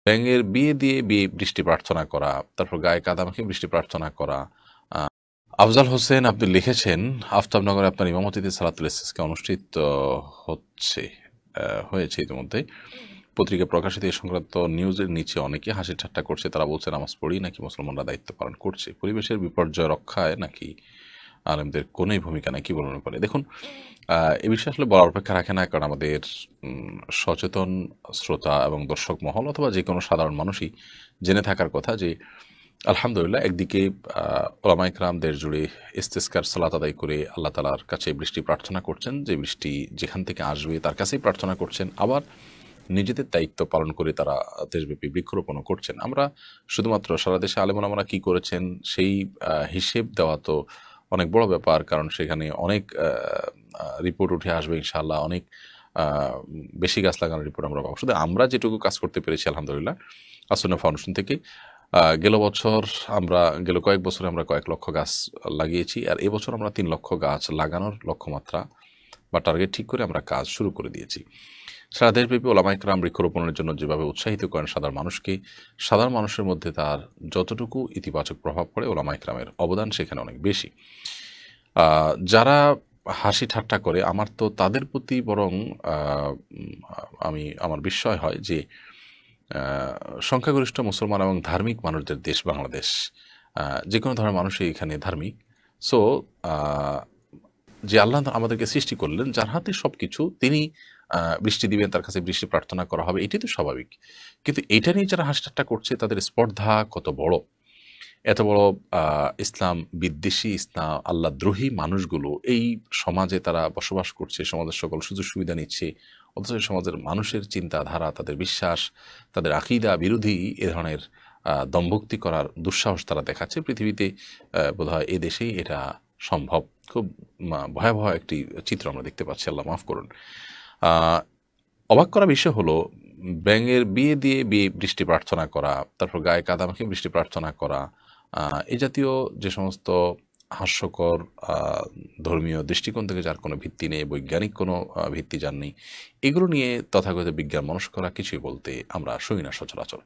ব্যাঙের বিয়ে দিয়ে বৃষ্টি প্রার্থনা করা, তারপর গায়ে কাদা মাখিয়ে বৃষ্টি প্রার্থনা করা। আফজাল হোসেন আপনি লিখেছেন, আফতাবনগরে আপনার ইমামতিতে সালাতুল ইস্তিসকা অনুষ্ঠিত হচ্ছে হয়েছে ইতিমধ্যে। পত্রিকায় প্রকাশিত এই সংক্রান্ত নিউজের নিচে অনেকে হাসি ঠাট্টা করছে। তারা বলছে নামাজ পড়ি নাকি মুসলমানরা দায়িত্ব পালন করছে, পরিবেশের বিপর্যয় রক্ষায় নাকি আলেমদের কোনোই ভূমিকা নাই, কি বলবেন পরে? দেখুন, এ বিষয়ে আসলে বলার অপেক্ষা রাখে না, কারণ আমাদের সচেতন শ্রোতা এবং দর্শক মহল অথবা যে কোনো সাধারণ মানুষই জেনে থাকার কথা যে আলহামদুলিল্লাহ একদিকে ওলামায়ে কেরাম দেশ জুড়ে ইস্তিসকার সালাত আদায় করে আল্লাহ তাআলার কাছে বৃষ্টি প্রার্থনা করছেন, যে বৃষ্টি যেখান থেকে আসবে তার কাছেই প্রার্থনা করছেন। আবার নিজেদের দায়িত্ব পালন করে তারা দেশব্যাপী বৃক্ষরোপণও করছেন। আমরা শুধুমাত্র সারা দেশে আলেম ওলামারা কি করেছেন সেই হিসেব দেওয়া তো অনেক বড় ব্যাপার, কারণ সেখানে অনেক রিপোর্ট উঠে আসবে ইনশাআল্লাহ, অনেক আ বেশি গাছ লাগানোর রিপোর্ট আমরা পাবো। শুধু আমরা যেটুকু কাজ করতে পেরেছি আলহামদুলিল্লাহ আসুন্নাহ ফাউন্ডেশন থেকে, গেল কয়েক বছরে আমরা কয়েক লক্ষ গাছ লাগিয়েছি। আর এবছর আমরা ৩ লক্ষ গাছ লাগানোর লক্ষ্যমাত্রা বা টার্গেট ঠিক করে আমরা কাজ শুরু করে দিয়েছি। সারা দেশব্যাপী ওলামায়ে কেরাম বৃক্ষরোপণের জন্য যেভাবে উৎসাহিত করেন সাধারণ মানুষকে, সাধারণ মানুষের মধ্যে তার যতটুকু ইতিবাচক প্রভাব পড়ে ওলামায়ে কেরামের অবদান সেখানে অনেক বেশি। যারা হাসি ঠাট্টা করে আমার তো তাদের প্রতি বরং আ উম আমার বিস্ময় হয় যে সংখ্যাগরিষ্ঠ মুসলমান এবং ধার্মিক মানুষদের দেশ বাংলাদেশ। আ যেকোনো ধরনের মানুষই এখানে ধার্মিক। সো আ যে আল্লাহ আমাদেরকে সৃষ্টি করলেন, যার হাতে সবকিছু, তিনি বৃষ্টি দিবেন, তার কাছে বৃষ্টি প্রার্থনা করা হবে, এটাই তো স্বাভাবিক। কিন্তু এটা নিয়ে যারা হাসি ঠাট্টা করছে তাদের স্পর্ধা কত বড়! এত বড় আ ইসলাম বিদ্বেষী, ইসলাম আল্লাহদ্রোহী মানুষগুলো এই সমাজে তারা বসবাস করছে, সমাজের সকল সুযোগ সুবিধা নিচ্ছে। অথচ সমাজের মানুষের চিন্তাধারা, তাদের বিশ্বাস, তাদের আকীদা বিরোধী এ ধরনের দম্ভোক্তি করার দুঃসাহস তারা দেখাচ্ছে। পৃথিবীতে বোধহয় এ দেশেই এটা সম্ভব। খুব ভয়াবহ একটি চিত্র আমরা দেখতে পাচ্ছি, আল্লাহ মাফ করুন। আ অবাক করা বিষয় হলো, ব্যাঙের বিয়ে দিয়ে বৃষ্টি প্রার্থনা করা, তারপর গায়ে কাদা মাখিয়ে বৃষ্টি প্রার্থনা করা, এই জাতীয় যে সমস্ত হাস্যকর আ ধর্মীয় দৃষ্টিকোণ থেকে যার কোনো ভিত্তি নেই, বৈজ্ঞানিক কোনো ভিত্তি যার নেই, এগুলো নিয়ে তথাকথিত বিজ্ঞান মনস্করা কিছুই বলতে আমরা শুনি না সচরাচর।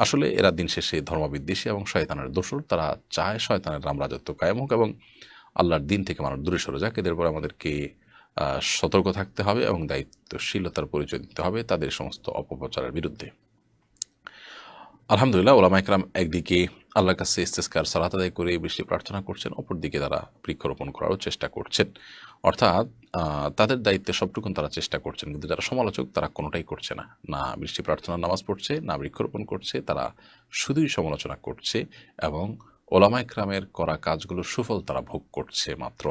আসলে এরা দিন শেষে ধর্মবিদ্বেষী এবং শয়তানের দোসর। তারা চায় শয়তানের রামরাজত্ব কায়েম হোক এবং আল্লাহর দিন থেকে মানুষ দূরে সরে যাক। এদের উপর আমাদেরকে সতর্ক থাকতে হবে এবং দায়িত্বশীলতার পরিচয় দিতে হবে তাদের সমস্ত অপপ্রচারের বিরুদ্ধে। আলহামদুলিল্লাহ ওলামায়ে কেরাম একদিকে আল্লাহর কাছে ইস্তিসকার সালাত আদায় করে বৃষ্টি প্রার্থনা করছেন, অপরদিকে তারা বৃক্ষরোপণ করারও চেষ্টা করছেন। অর্থাৎ তাদের দায়িত্বে সবটুকুন তারা চেষ্টা করছেন, কিন্তু যারা সমালোচক তারা কোনোটাই করছে না। না বৃষ্টি প্রার্থনার নামাজ পড়ছে, না বৃক্ষরোপণ করছে, তারা শুধুই সমালোচনা করছে এবং ওলামায়ে কেরামের করা কাজগুলোর সুফল তারা ভোগ করছে মাত্র।